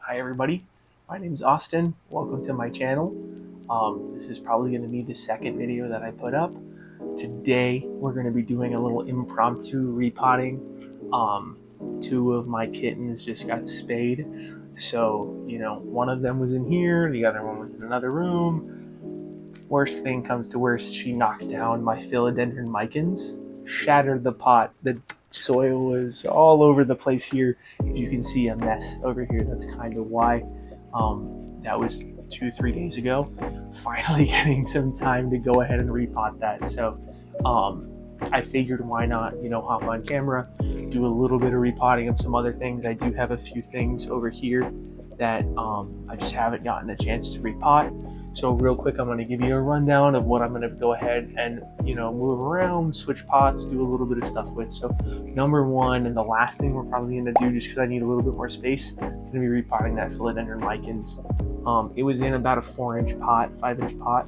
Hi everybody, my name is Austin. Welcome to my channel. This is probably going to be the second video that I put up. Today we're going to be doing a little impromptu repotting. Two of my kittens just got spayed. So, one of them was in here, the other one was in another room. Worst thing comes to worst, she knocked down my philodendron micans, shattered the pot. The soil was all over the place here. If you can see a mess over here, that's kind of why. That was 2-3 days ago. Finally getting some time to go ahead and repot that. So I figured why not, hop on camera, do a little bit of repotting of some other things. I do have a few things over here that I just haven't gotten a chance to repot. So real quick, I'm going to give you a rundown of what I'm going to go ahead and, move around, switch pots, do a little bit of stuff with. So number one, and the last thing we're probably going to do, just because I need a little bit more space, is going to be repotting that philodendron lichens. It was in about a 4-inch pot, 5-inch pot,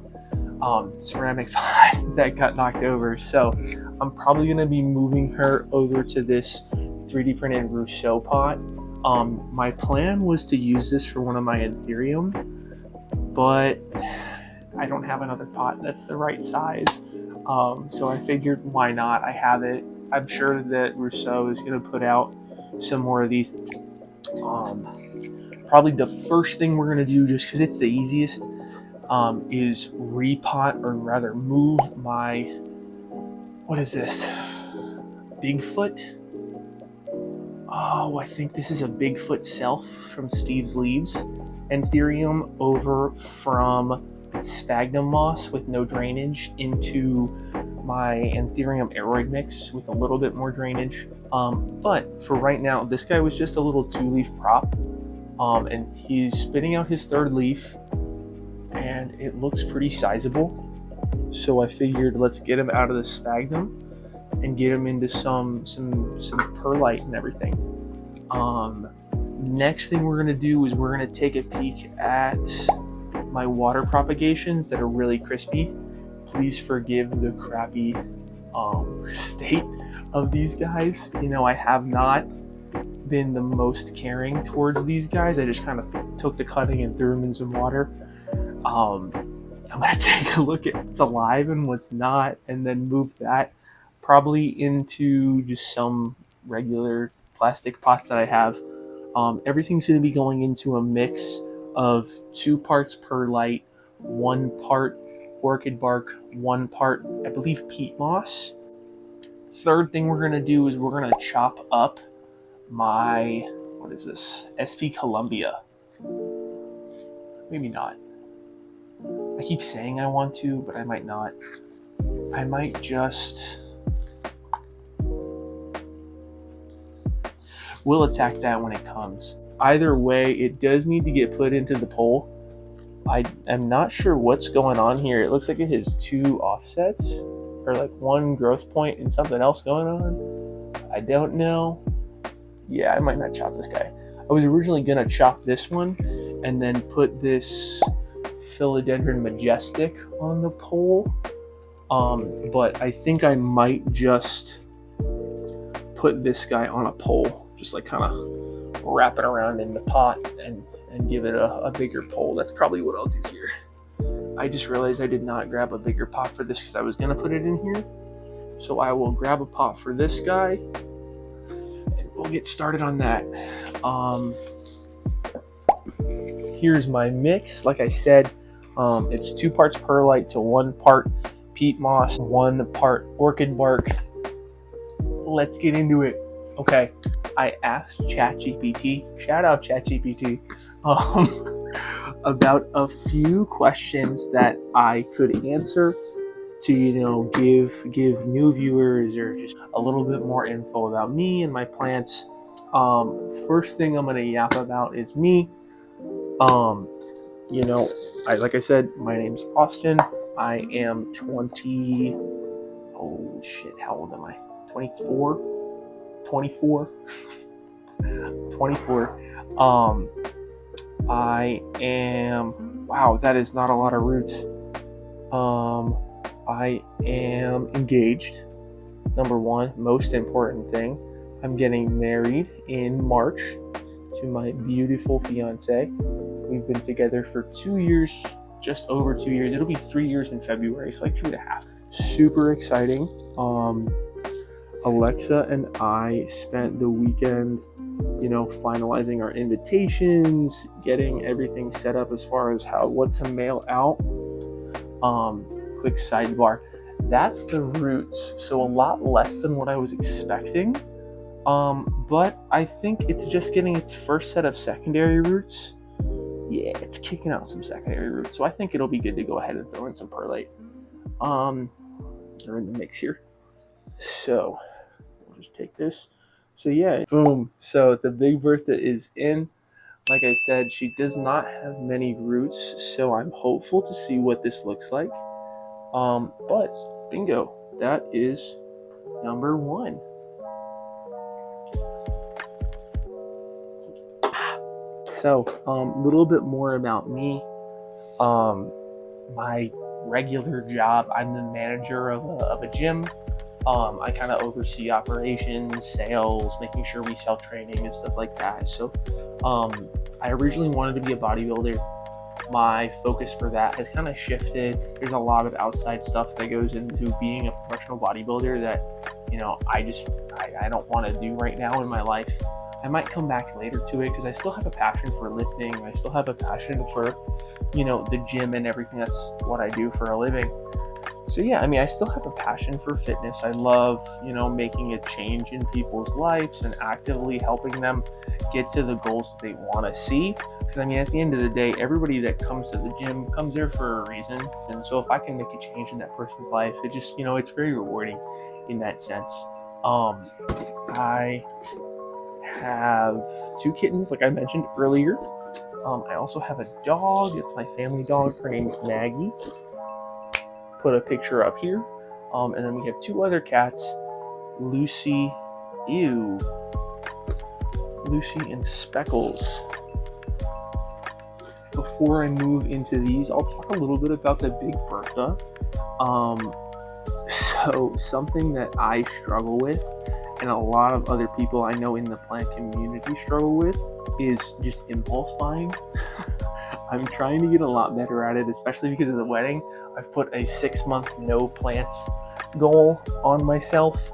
ceramic pot that got knocked over. So I'm probably going to be moving her over to this 3D printed Rousseau pot. My plan was to use this for one of my Ethereum, but I don't have another pot that's the right size. So I figured why not? I have it. I'm sure that Rousseau is going to put out some more of these. Probably the first thing we're going to do, just because it's the easiest, is repot, or rather move my, what is this? Bigfoot? Oh, I think this is a Bigfoot self from Steve's Leaves Anthurium over from sphagnum moss with no drainage into my Anthurium aeroid mix with a little bit more drainage. But for right now, this guy was just a little 2-leaf prop, and he's spitting out his 3rd leaf, and it looks pretty sizable. So I figured let's get him out of the sphagnum and get him into some perlite and everything. Next thing we're gonna do is we're gonna take a peek at my water propagations that are really crispy. Please forgive the crappy state of these guys. I have not been the most caring towards these guys. I just kind of took the cutting and threw them in some water. I'm gonna take a look at what's alive and what's not, and then move that probably into just some regular plastic pots that I have. Everything's going to be going into a mix of 2 parts perlite, 1 part orchid bark, 1 part, I believe, peat moss. Third thing we're going to do is we're going to chop up my, what is this, SP Columbia. Maybe not. I keep saying I want to, but I might not. I might just... We'll attack that when it comes. Either way, it does need to get put into the pole. I am not sure what's going on here. It looks like it has 2 offsets, or like 1 growth point and something else going on. I don't know. Yeah, I might not chop this guy. I was originally gonna chop this one and then put this philodendron majestic on the pole. But I think I might just put this guy on a pole. Just like kind of wrap it around in the pot and give it a bigger pole. That's probably what I'll do here. I just realized I did not grab a bigger pot for this because I was going to put it in here. So I will grab a pot for this guy and we'll get started on that. Here's my mix. Like I said, it's 2 parts perlite to 1 part peat moss, 1 part orchid bark. Let's get into it. Okay. I asked ChatGPT, shout out ChatGPT, about a few questions that I could answer to, give new viewers or just a little bit more info about me and my plants. First thing I'm gonna yap about is me. Like I said, my name's Austin. I am 20. Oh shit, how old am I? 24. 24. I am, wow, that is not a lot of roots. I am engaged. Number 1, most important thing. I'm getting married in March to my beautiful fiance. We've been together for 2 years, just over 2 years. It'll be 3 years in February, so like 2.5. Super exciting. Alexa and I spent the weekend, finalizing our invitations, getting everything set up as far as what to mail out. Quick sidebar, that's the roots, so a lot less than what I was expecting. But I think it's just getting its first set of secondary roots. Yeah, it's kicking out some secondary roots, so I think it'll be good to go ahead and throw in some perlite. They're in the mix here. So we'll just take this. So yeah, boom. So the Big Bertha is in. Like I said, she does not have many roots, so I'm hopeful to see what this looks like. But bingo, that is number 1. So, a little bit more about me. My regular job, I'm the manager of a gym. I kind of oversee operations, sales, making sure we sell training and stuff like that. So, I originally wanted to be a bodybuilder. My focus for that has kind of shifted. There's a lot of outside stuff that goes into being a professional bodybuilder that, I don't want to do right now in my life. I might come back later to it because I still have a passion for lifting. I still have a passion for, the gym and everything. That's what I do for a living. So yeah, I still have a passion for fitness. I love, making a change in people's lives and actively helping them get to the goals that they want to see. Because at the end of the day, everybody that comes to the gym comes there for a reason. And so if I can make a change in that person's life, it just, it's very rewarding in that sense. I have 2 kittens, like I mentioned earlier. I also have a dog. It's my family dog. Her name's Maggie. Put a picture up here. And then we have 2 other cats, Lucy and Speckles. Before I move into these, I'll talk a little bit about the Big Bertha. So something that I struggle with, and a lot of other people I know in the plant community struggle with, is just impulse buying. I'm trying to get a lot better at it, especially because of the wedding. I've put a 6-month no plants goal on myself,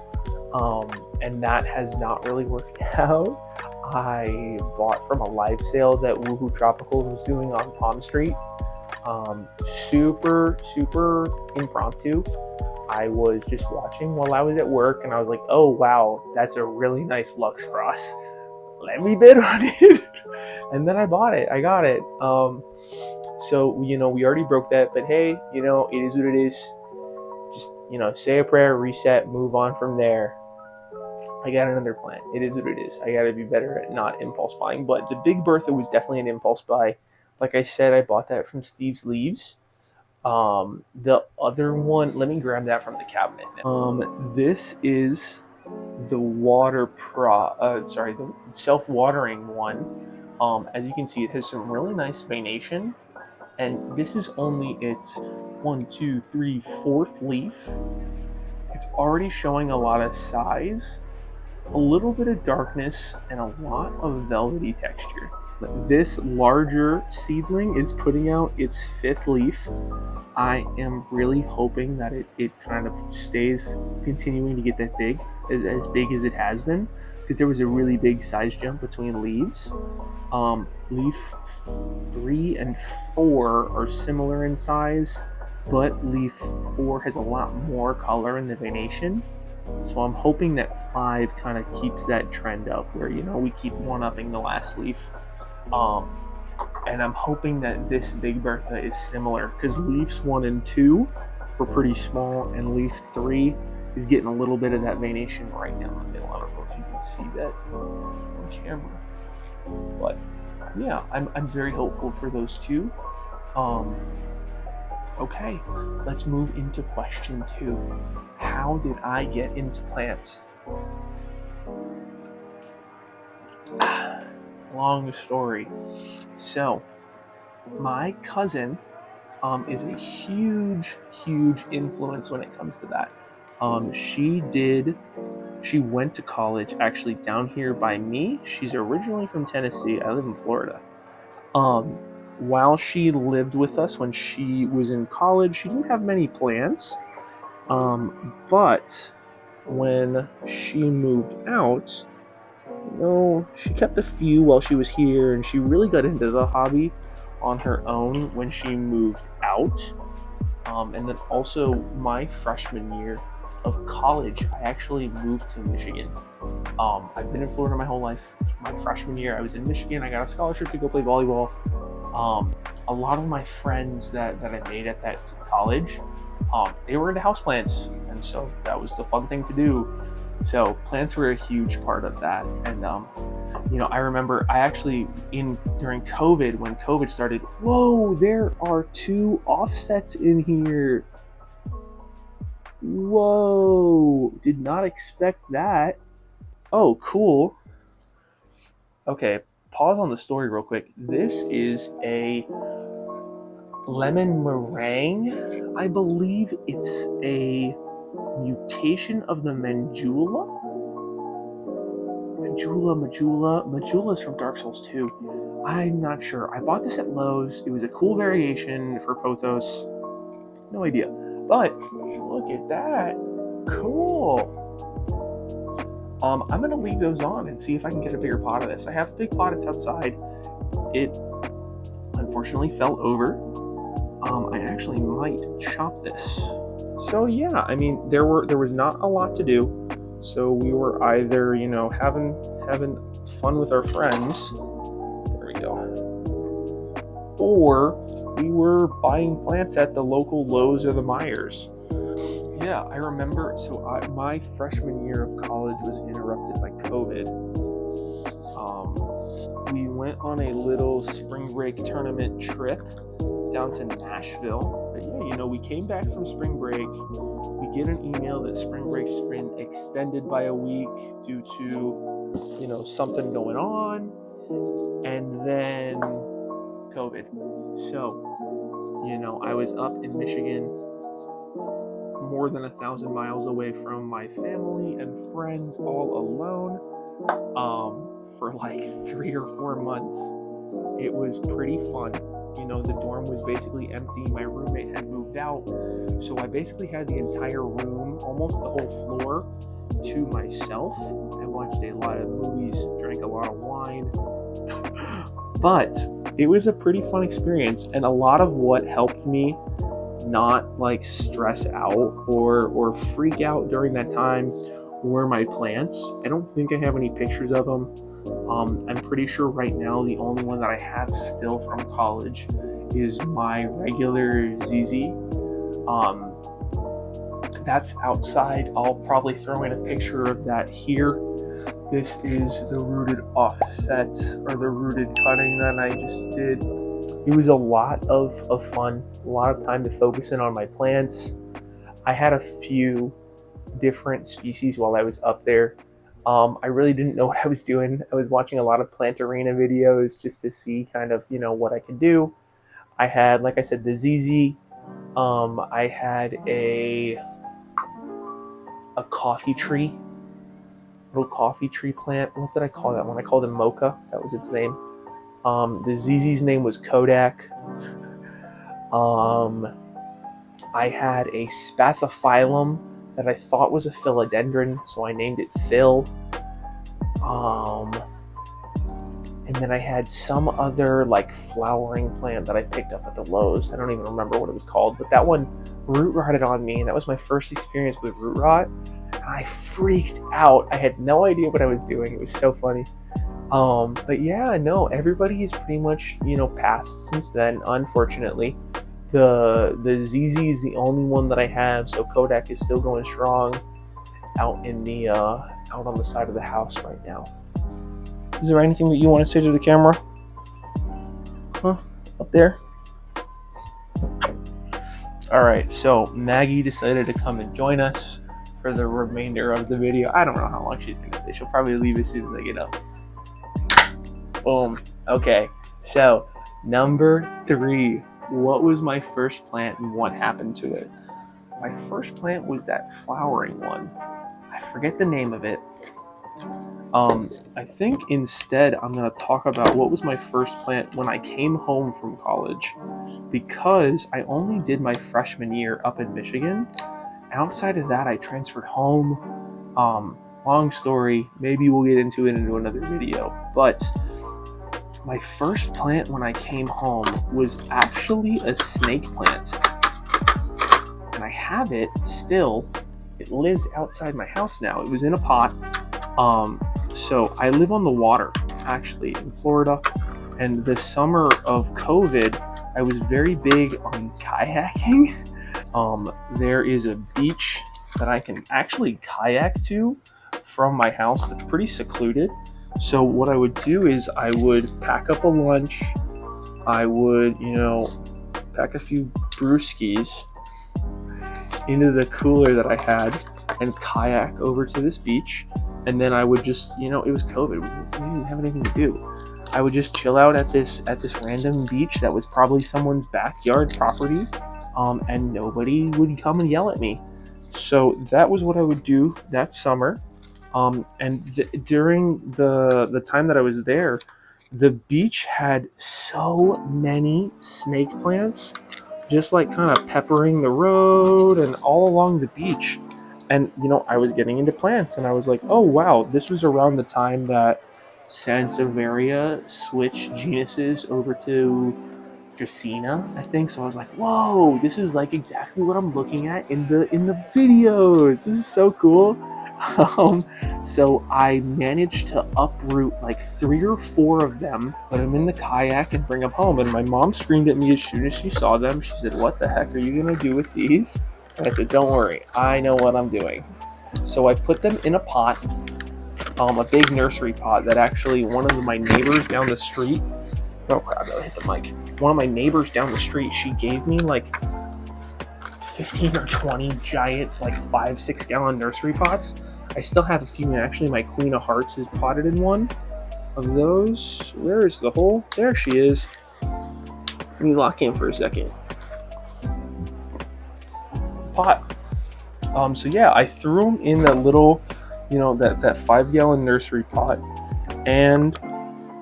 and that has not really worked out. I bought from a live sale that Woohoo Tropicals was doing on Palm Street. Super impromptu. I was just watching while I was at work, and I was like, oh wow, that's a really nice Lux cross. Let me bid on it. And then I bought it. I got it. So, we already broke that, but hey, it is what it is. Just, say a prayer, reset, move on from there. I got another plan. It is what it is. I got to be better at not impulse buying. But the Big Bertha was definitely an impulse buy. Like I said, I bought that from Steve's Leaves. The other one, let me grab that from the cabinet. This is the the self-watering one. As you can see, it has some really nice veination, and this is only its 4th leaf. It's already showing a lot of size, a little bit of darkness, and a lot of velvety texture. This larger seedling is putting out its 5th leaf. I am really hoping that it kind of stays continuing to get that big, as big as it has been, because there was a really big size jump between leaves. Leaf 3 and 4 are similar in size, but leaf 4 has a lot more color in the veination. So I'm hoping that 5 kind of keeps that trend up where, we keep one-upping the last leaf. And I'm hoping that this Big Bertha is similar, because leaves 1 and 2 were pretty small, and leaf 3 is getting a little bit of that veination right now in the middle. I don't know if you can see that on camera, but yeah, I'm very hopeful for those 2. Okay, let's move into question 2. How did I get into plants? Long story. So, my cousin is a huge influence when it comes to that. She did She went to college actually down here by me. She's originally from Tennessee. I live in Florida. While she lived with us when she was in college, she didn't have many plants. But when she moved out, she kept a few while she was here, and she really got into the hobby on her own when she moved out. And then also my freshman year of college, I actually moved to Michigan. I've been in Florida my whole life. My freshman year, I was in Michigan. I got a scholarship to go play volleyball. A lot of my friends that I made at that college, they were into houseplants, and so that was the fun thing to do. So plants were a huge part of that. And I remember during COVID, when COVID started, whoa, there are 2 offsets in here. Whoa, did not expect that. Oh, cool. Okay, pause on the story real quick. This is a lemon meringue. I believe it's a mutation of the Majula is from Dark Souls 2. I'm not sure. I bought this at Lowe's. It was a cool variation for Pothos. No idea. But look at that. Cool. I'm gonna leave those on and see if I can get a bigger pot of this. I have a big pot, it's outside. It unfortunately fell over. I actually might chop this. So yeah, I mean, there was not a lot to do. So we were either, having fun with our friends. There we go. Or we were buying plants at the local Lowe's or the Myers. Yeah, I remember. So my freshman year of college was interrupted by COVID. We went on a little spring break tournament trip down to Nashville. But yeah, we came back from spring break. We get an email that spring break's been extended by a week due to, something going on. And then COVID. So, I was up in Michigan, more than 1,000 miles away from my family and friends, all alone, for like 3 or 4 months. It was pretty fun. The dorm was basically empty. My roommate had moved out, so I basically had the entire room, almost the whole floor, to myself. I watched a lot of movies, drank a lot of wine, but it was a pretty fun experience. And a lot of what helped me not like stress out or freak out during that time were my plants. I don't think I have any pictures of them. I'm pretty sure right now the only one that I have still from college is my regular ZZ. That's outside. I'll probably throw in a picture of that here. This is the rooted offset, or the rooted cutting that I just did. It was a lot of fun, a lot of time to focus in on my plants. I had a few different species while I was up there. I really didn't know what I was doing. I was watching a lot of plant arena videos just to see kind of, what I could do. I had, like I said, the ZZ. I had a coffee tree, little coffee tree plant. What did I call that one? I called it Mocha. That was its name. The ZZ's name was Kodak. I had a spathiphyllum that I thought was a philodendron, so I named it Phil. And then I had some other like flowering plant that I picked up at the Lowe's. I don't even remember what it was called, but that one root rotted on me, and that was my first experience with root rot. And I freaked out. I had no idea what I was doing. It was so funny. But yeah, no, everybody is pretty much, passed since then, unfortunately. The ZZ is the only one that I have, so Kodak is still going strong out in the out on the side of the house right now. Is there anything that you want to say to the camera? Up there? Alright, so Maggie decided to come and join us for the remainder of the video. I don't know how long she's going to stay. She'll probably leave as soon as I get up. Boom. Okay, so number 3. What was my first plant and what happened to it? My first plant was that flowering one. I I forget the name of it. I think instead I'm going to talk about what was my first plant when I came home from college, because I only did my freshman year up in Michigan. Outside of that, I transferred home. Long story, maybe we'll get into it into another video, but my first plant when I came home was actually a snake plant, and I have it still. It lives outside my house now. It was in a pot. So I live on the water, actually, in Florida, and the summer of COVID, I was very big on kayaking. There is a beach that I can actually kayak to from my house that's pretty secluded. So what I would do is I would pack up a lunch. I would, pack a few brewskis into the cooler that I had and kayak over to this beach. And then I would just, it was COVID. We didn't have anything to do. I would just chill out at this random beach that was probably someone's backyard property, and nobody would come and yell at me. So that was what I would do that summer. During the time that I was there, the beach had so many snake plants, just like kind of peppering the road and all along the beach. And, I was getting into plants, and I was like, oh, wow, this was around the time that Sansevieria switched genuses over to Dracaena, I think. So I was like, whoa, this is like exactly what I'm looking at in the videos. This is so cool. So I managed to uproot like 3 or 4 of them, put them in the kayak, and bring them home. And my mom screamed at me as soon as she saw them. She said, what the heck are you going to do with these? And I said, don't worry, I know what I'm doing. So I put them in a pot, a big nursery pot that actually one of my neighbors down the street, oh crap, I hit the mic. One of my neighbors down the street, she gave me like 15 or 20 giant, like 5-6 gallon nursery pots. I still have a few, and actually my Queen of Hearts is potted in one of those. Where is the hole? There she is. Let me lock in for a second. Pot. So yeah, I threw them in that little, that 5-gallon nursery pot, and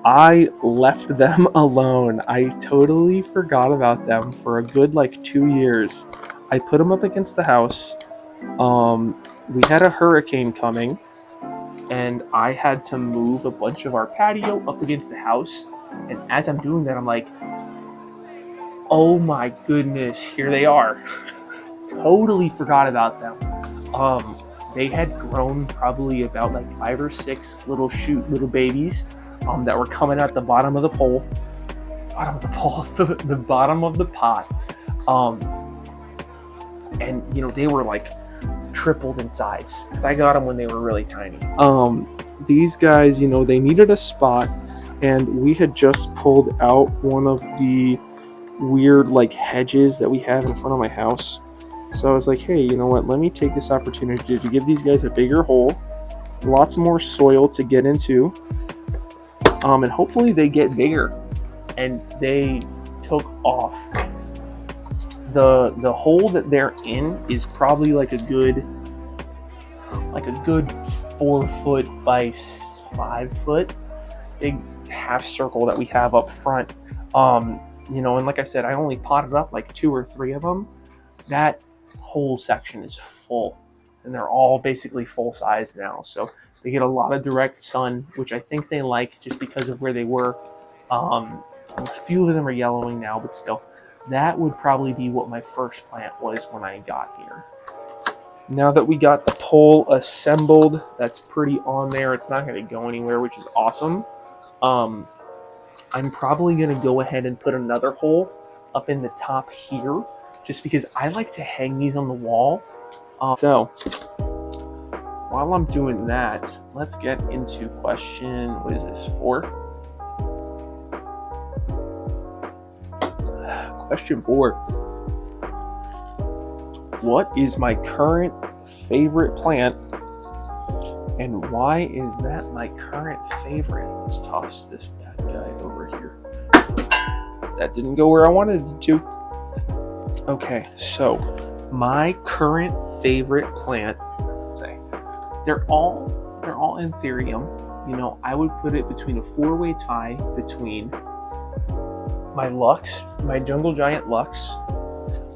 I left them alone. I totally forgot about them for a good 2 years. I put them up against the house. We had a hurricane coming, and I had to move a bunch of our patio up against the house. And as I'm doing that, I'm like, oh my goodness, here they are. Totally forgot about them. They had grown probably about 5 or 6 little babies that were coming out the bottom of the pole. The bottom of the pot. And they were tripled in size, because I got them when they were really tiny. These guys, they needed a spot, and we had just pulled out one of the weird hedges that we have in front of my house. So I was like, hey, you know what? Let me take this opportunity to give these guys a bigger hole, lots more soil to get into, and hopefully they get bigger. And they took off. The hole that they're in is probably a good 4 foot by 5 foot, big half circle that we have up front. And like I said, I only potted up 2 or 3 of them. That whole section is full, and they're all basically full size now. So they get a lot of direct sun, which I think they like just because of where they were. A few of them are yellowing now, but still, that would probably be what my first plant was when I got here. Now that we got the pole assembled, that's pretty on there. It's not going to go anywhere, which is awesome. I'm probably going to go ahead and put another hole up in the top here, just because I like to hang these on the wall. So while I'm doing that, let's get into question, what is this, 4? Question 4. What is my current favorite plant, and why is that my current favorite? Let's toss this bad guy over here. That didn't go where I wanted it to. Okay, so my current favorite plant, they're all Anthurium. You know, I would put it between a 4-way tie between my Lux, my Jungle Giant Lux,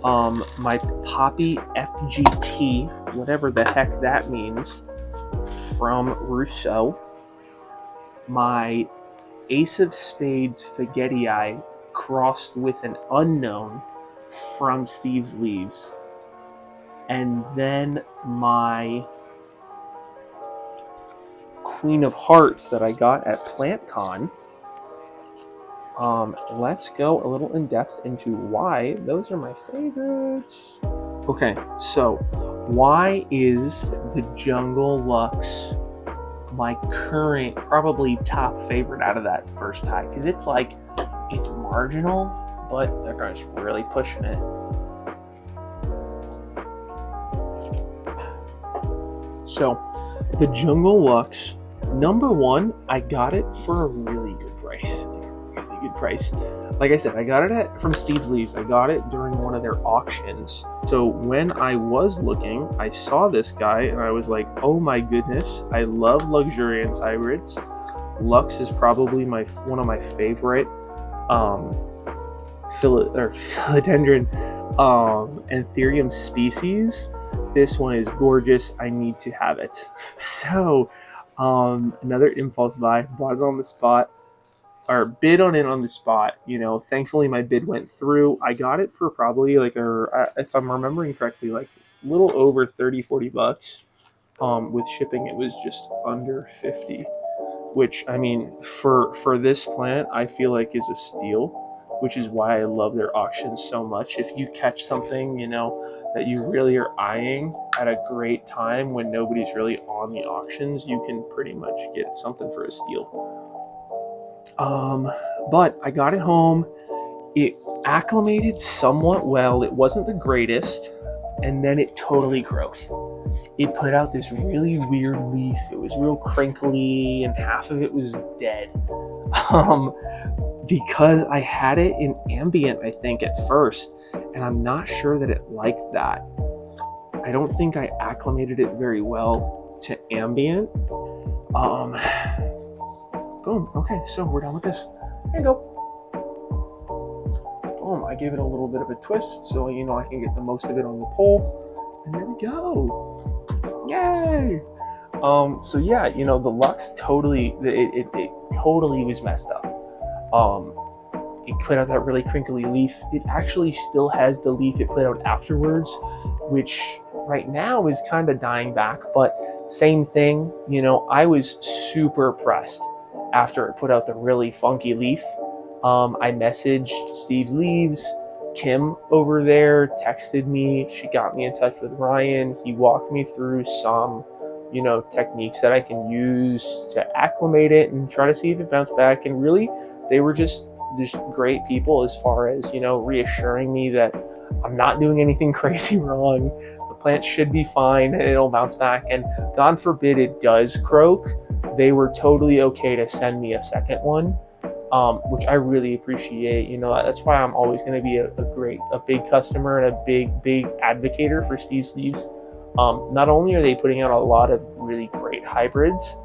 my Poppy FGT, whatever the heck that means, from Rousseau, my Ace of Spades Fagetii crossed with an unknown from Steve's Leaves, and then my Queen of Hearts that I got at PlantCon. Let's go a little in depth into why those are my favorites. Okay, so why is the Jungle Lux my current, probably top favorite out of that first tie? Because it's like, it's marginal, but they're just really pushing it. So, the Jungle Lux, number one, I got it for a really good price. Like I said, I got it from Steve's Leaves. I got it during one of their auctions. So when I was looking, I saw this guy and I was like, oh my goodness, I love Luxuriance hybrids. Lux is probably one of my favorite philodendron Anthurium species. This one is gorgeous. I need to have it. So another impulse buy, bought it on the spot. Or bid on it on the spot. You know, thankfully my bid went through. I got it for probably like if I'm remembering correctly, like a little over 30-40 bucks. With shipping it was just under 50, which I mean for this plant I feel like is a steal, which is why I love their auctions so much. If you catch something, you know, that you really are eyeing at a great time when nobody's really on the auctions, you can pretty much get something for a steal. But I got it home. It acclimated somewhat well. It wasn't the greatest, and then it totally croaked. It put out this really weird leaf. It was real crinkly, and half of it was dead. Because I had it in ambient, I think, at first, and I'm not sure that it liked that. I don't think I acclimated it very well to ambient. Boom. Okay, so we're done with this. There you go. Boom. I gave it a little bit of a twist so, you know, I can get the most of it on the pole. And there we go. Yay! So yeah, you know, the Lux totally, it totally was messed up. It put out that really crinkly leaf. It actually still has the leaf it put out afterwards, which right now is kind of dying back, but same thing, you know, I was super pressed after it put out the really funky leaf. I messaged Steve's Leaves. Kim over there texted me. She got me in touch with Ryan. He walked me through some, you know, techniques that I can use to acclimate it and try to see if it bounced back. And really, they were just great people as far as, you know, reassuring me that I'm not doing anything crazy wrong. The plant should be fine and it'll bounce back. And God forbid it does croak, they were totally okay to send me a second one, which I really appreciate. You know, that's why I'm always going to be a big customer and a big advocator for Steve's Leaves. Not only are they putting out a lot of really great hybrids,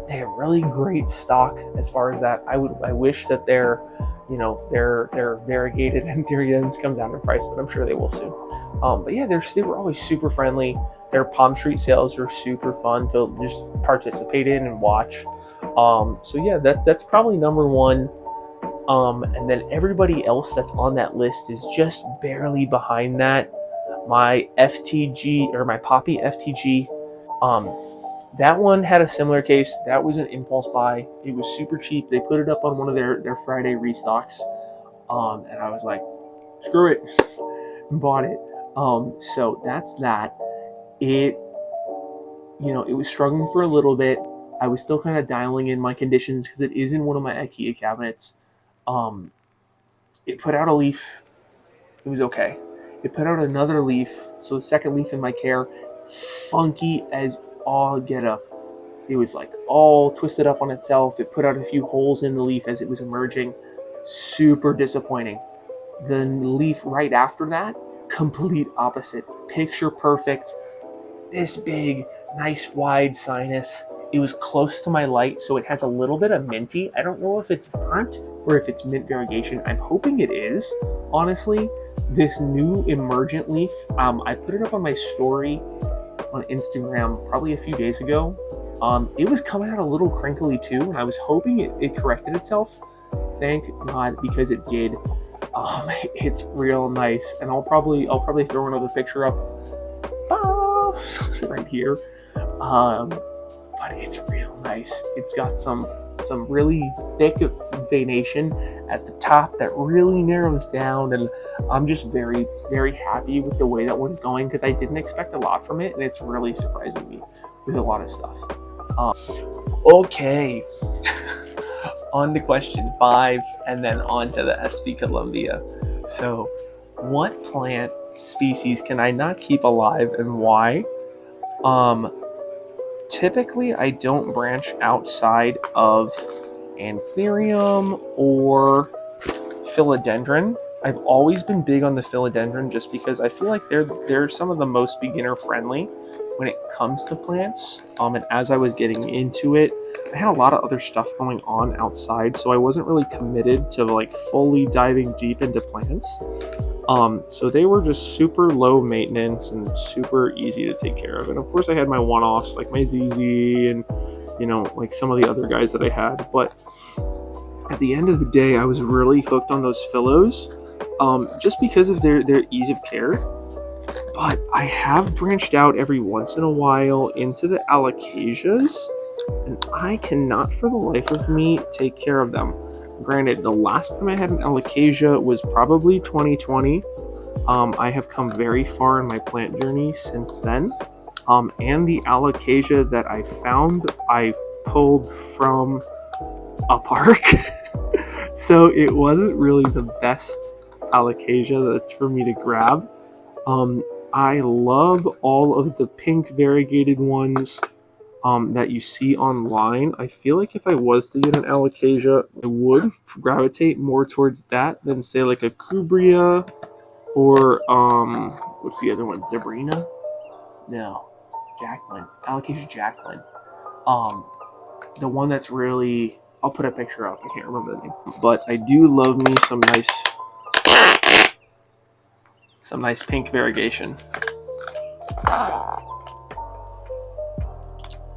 they have really great stock as far as that. I wish that their variegated Anthuriums come down in price, but I'm sure they will soon. But yeah, they were always super friendly. Their Palm Street sales are super fun to just participate in and watch. So yeah, that's probably number one. And then everybody else that's on that list is just barely behind that. My FTG, or my Poppy FTG, that one had a similar case. That was an impulse buy. It was super cheap. They put it up on one of their Friday restocks. And I was like, screw it, and bought it. So that's that. It was struggling for a little bit. I was still kind of dialing in my conditions because it is in one of my IKEA cabinets. It put out a leaf. It was okay. It put out another leaf. So the second leaf in my care, funky as all get up. It was like all twisted up on itself. It put out a few holes in the leaf as it was emerging. Super disappointing. The leaf right after that, complete opposite. Picture perfect. This big, nice wide sinus. It was close to my light, so it has a little bit of minty. I don't know if it's burnt or if it's mint variegation. I'm hoping it is, honestly. This new emergent leaf, I put it up on my story on Instagram probably a few days ago. It was coming out a little crinkly too, and I was hoping it corrected itself. Thank God, because it did. It's real nice, and I'll probably throw another picture up right here. But it's real nice. It's got some really thick venation at the top that really narrows down, and I'm just very, very happy with the way that one's going because I didn't expect a lot from it, and it's really surprising me with a lot of stuff. Okay, on to question 5, and then on to the SP Columbia. So, what plant species can I not keep alive, and why? Typically, I don't branch outside of Anthurium or Philodendron. I've always been big on the Philodendron just because I feel like they're some of the most beginner friendly when it comes to plants. And as I was getting into it, I had a lot of other stuff going on outside, so I wasn't really committed to like fully diving deep into plants. So they were just super low maintenance and super easy to take care of. And of course I had my one-offs like my ZZ and, you know, like some of the other guys that I had. But at the end of the day, I was really hooked on those Philos, just because of their ease of care. But I have branched out every once in a while into the Alocasias, and I cannot for the life of me take care of them. Granted, the last time I had an Alocasia was probably 2020. I have come very far in my plant journey since then. And the Alocasia that I found, I pulled from a park. So it wasn't really the best Alocasia that's for me to grab. I love all of the pink variegated ones that you see online. I feel like if I was to get an Alocasia, I would gravitate more towards that than say like a Cubria or what's the other one? Zebrina? No, Jacqueline. Alocasia Jacqueline. The one that's really, I'll put a picture up. I can't remember the name, but I do love me some nice pink variegation.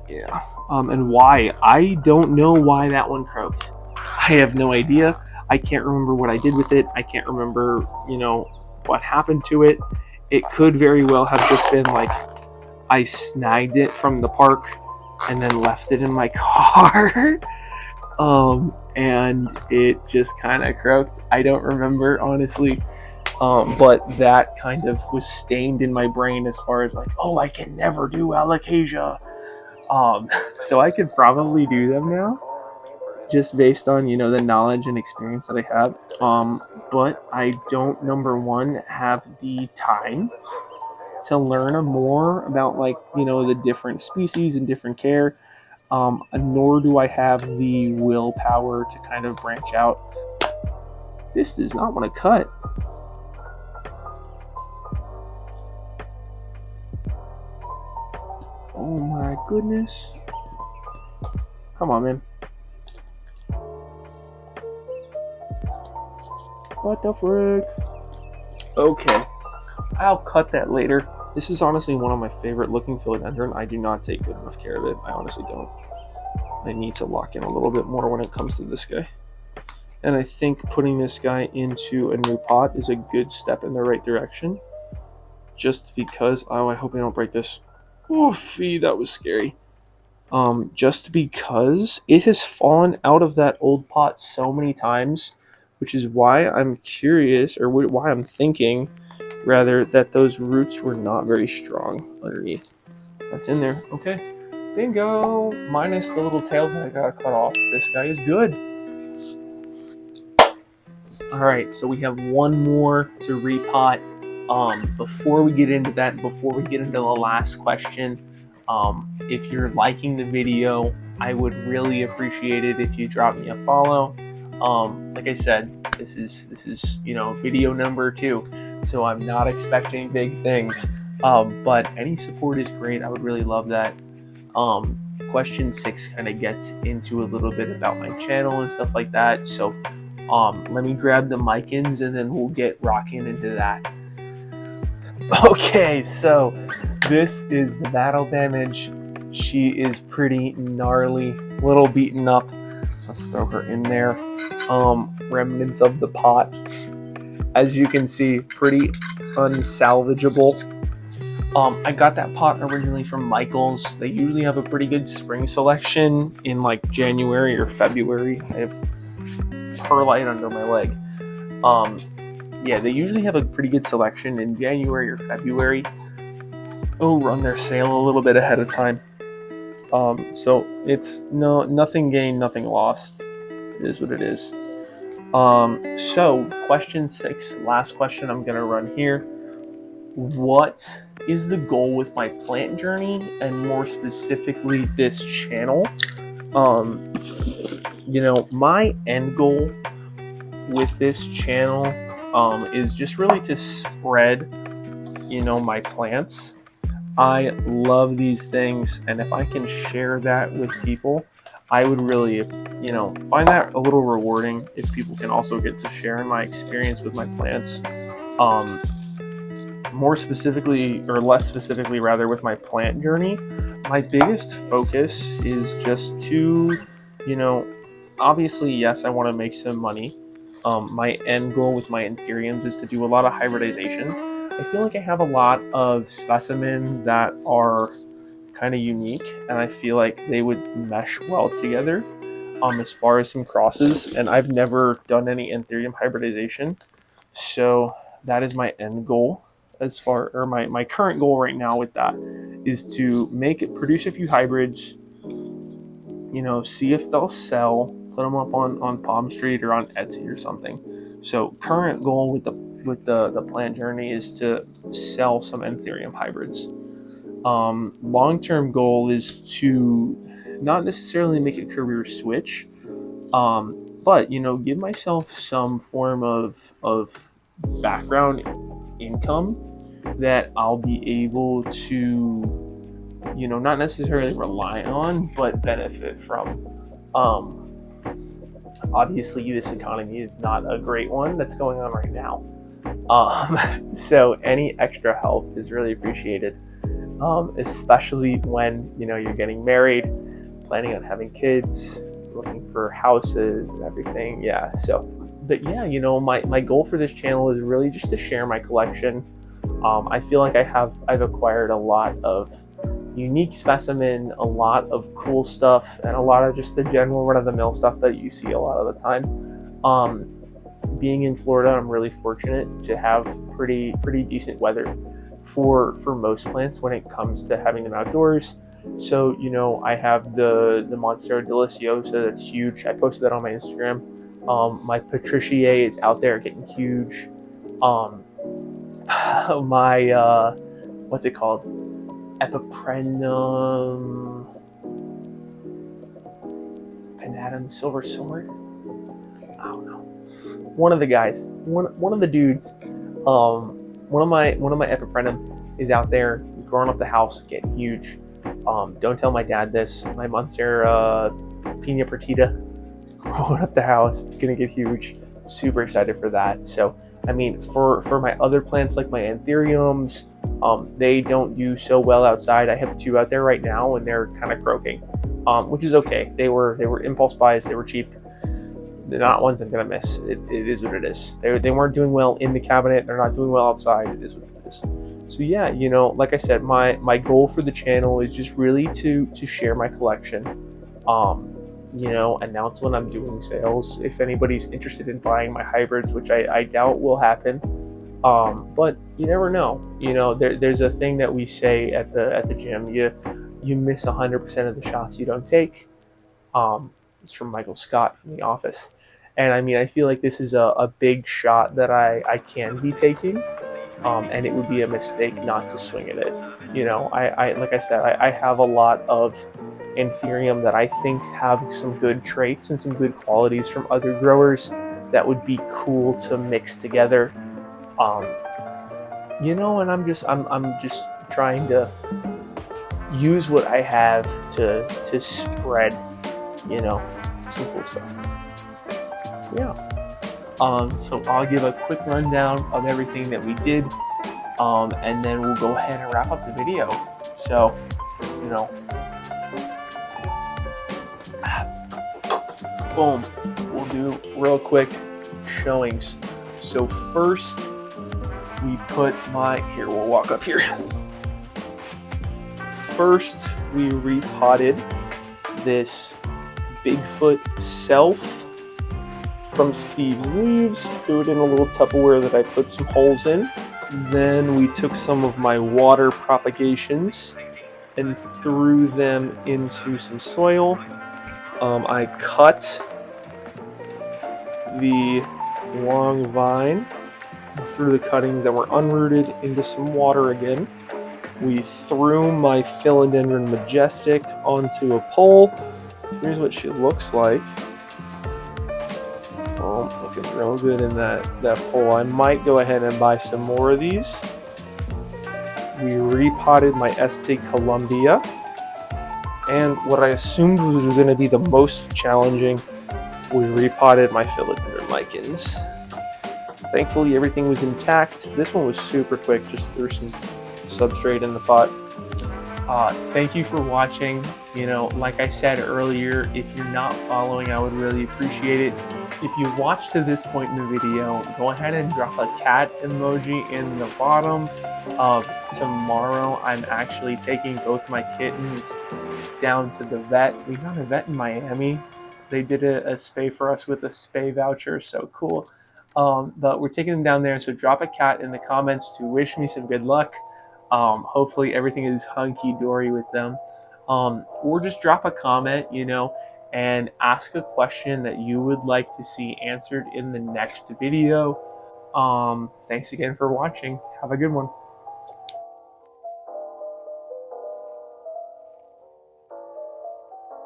Yeah. And why? I don't know why that one croaked. I have no idea. I can't remember what I did with it. I can't remember, you know, what happened to it. It could very well have just been like I snagged it from the park and then left it in my car. And it just kind of croaked. I don't remember, honestly. But that kind of was stained in my brain as far as like, oh, I can never do Alocasia. So I could probably do them now, just based on, you know, the knowledge and experience that I have. But I don't, number one, have the time to learn more about, like, you know, the different species and different care. Nor do I have the willpower to kind of branch out. This does not want to cut. Oh my goodness. Come on, man. What the frick? Okay. I'll cut that later. This is honestly one of my favorite looking philodendron. I do not take good enough care of it. I honestly don't. I need to lock in a little bit more when it comes to this guy. And I think putting this guy into a new pot is a good step in the right direction. Just because, oh, I hope I don't break this. Oofy, that was scary. Just because it has fallen out of that old pot so many times, which is why I'm curious, or why I'm thinking, rather, that those roots were not very strong underneath. That's in there. Okay. Bingo! Minus the little tail that I got cut off. This guy is good. Alright, so we have one more to repot. Before we get into that, before we get into the last question, if you're liking the video, I would really appreciate it if you drop me a follow. Like I said, this is, you know, video number 2, so I'm not expecting big things. But any support is great. I would really love that. Question 6 kind of gets into a little bit about my channel and stuff like that. So let me grab the mic-ins and then we'll get rocking into that. Okay, so this is the battle damage. She is pretty gnarly, little beaten up. Let's throw her in there. Remnants of the pot. As you can see, pretty unsalvageable. I got that pot originally from Michael's. They usually have a pretty good spring selection in like January or February. I have perlite under my leg. Yeah, they usually have a pretty good selection in January or February. They'll run their sale a little bit ahead of time. So it's nothing gained, nothing lost. It is what it is. So question 6, last question I'm gonna run here. What is the goal with my plant journey, and more specifically this channel? My end goal with this channel is just really to spread, my plants. I love these things, and if I can share that with people, I would really, find that a little rewarding if people can also get to share in my experience with my plants. More specifically, or less specifically rather, with my plant journey, my biggest focus is just to, obviously, yes, I want to make some money. My end goal with my anthuriums is to do a lot of hybridization. I feel like I have a lot of specimens that are kind of unique, and I feel like they would mesh well together as far as some crosses, and I've never done any anthurium hybridization, so that is my end goal. My current goal right now with that is to produce a few hybrids, see if they'll sell, put them up on Palm Street or on Etsy or something. So current goal with the plant journey is to sell some anthurium hybrids. Long-term goal is to not necessarily make a career switch, but give myself some form of background income that I'll be able to, not necessarily rely on, but benefit from. Obviously, this economy is not a great one that's going on right now. So any extra help is really appreciated, especially when, you're getting married, planning on having kids, looking for houses and everything. Yeah, but yeah, my goal for this channel is really just to share my collection. I feel like I've acquired a lot of unique specimen, a lot of cool stuff, and a lot of just the general run-of-the-mill stuff that you see a lot of the time. Being in Florida, I'm really fortunate to have pretty decent weather for most plants when it comes to having them outdoors. So, I have the Monstera Deliciosa that's huge. I posted that on my Instagram. My Patriciae is out there getting huge. My what's it called? Epiprenum Panatum Silver Sword. I don't know. One of the guys, one of the dudes. One of my Epiprenum is out there growing up the house, getting huge. Don't tell my dad this. My Monstera Pina Partita growing up the house. It's gonna get huge. Super excited for that. So, for my other plants like my anthuriums, they don't do so well outside. I have 2 out there right now, and they're kind of croaking, which is okay. They were impulse buys. They were cheap. They're not ones I'm gonna miss. It is what it is. They weren't doing well in the cabinet. They're not doing well outside. It is what it is. So yeah, like I said, my goal for the channel is just really to share my collection. Announce when I'm doing sales. If anybody's interested in buying my hybrids, which I doubt will happen. But you never know. There's a thing that we say at the gym. You miss 100% of the shots you don't take. It's from Michael Scott from The Office. And I feel like this is a big shot that I can be taking, and it would be a mistake not to swing at it. Like I said, I have a lot of anthurium that I think have some good traits and some good qualities from other growers that would be cool to mix together. And I'm just trying to use what I have to spread, you know, some cool stuff. Yeah. So I'll give a quick rundown of everything that we did, and then we'll go ahead and wrap up the video. So, you know, boom, we'll do real quick showings. So first, we put here, we'll walk up here. First, we repotted this Bigfoot self from Steve's leaves, threw it in a little Tupperware that I put some holes in. Then we took some of my water propagations and threw them into some soil. I cut the long vine through the cuttings that were unrooted into some water again. We threw my Philodendron Majestic onto a pole. Here's what she looks like. Looking real good in that pole. I might go ahead and buy some more of these. We repotted my SP Columbia. And what I assumed was going to be the most challenging, we repotted my Philodendron Lichens. Thankfully, everything was intact. This one was super quick, just threw some substrate in the pot. Thank you for watching. You know, like I said earlier, if you're not following, I would really appreciate it. If you watched to this point in the video, go ahead and drop a cat emoji in the bottom. Tomorrow, I'm actually taking both my kittens down to the vet. We got a vet in Miami. They did a spay for us with a spay voucher, so cool. But we're taking them down there, so drop a cat in the comments to wish me some good luck. Hopefully everything is hunky-dory with them. Or just drop a comment, you know, and ask a question that you would like to see answered in the next video. Thanks again for watching. Have a good one.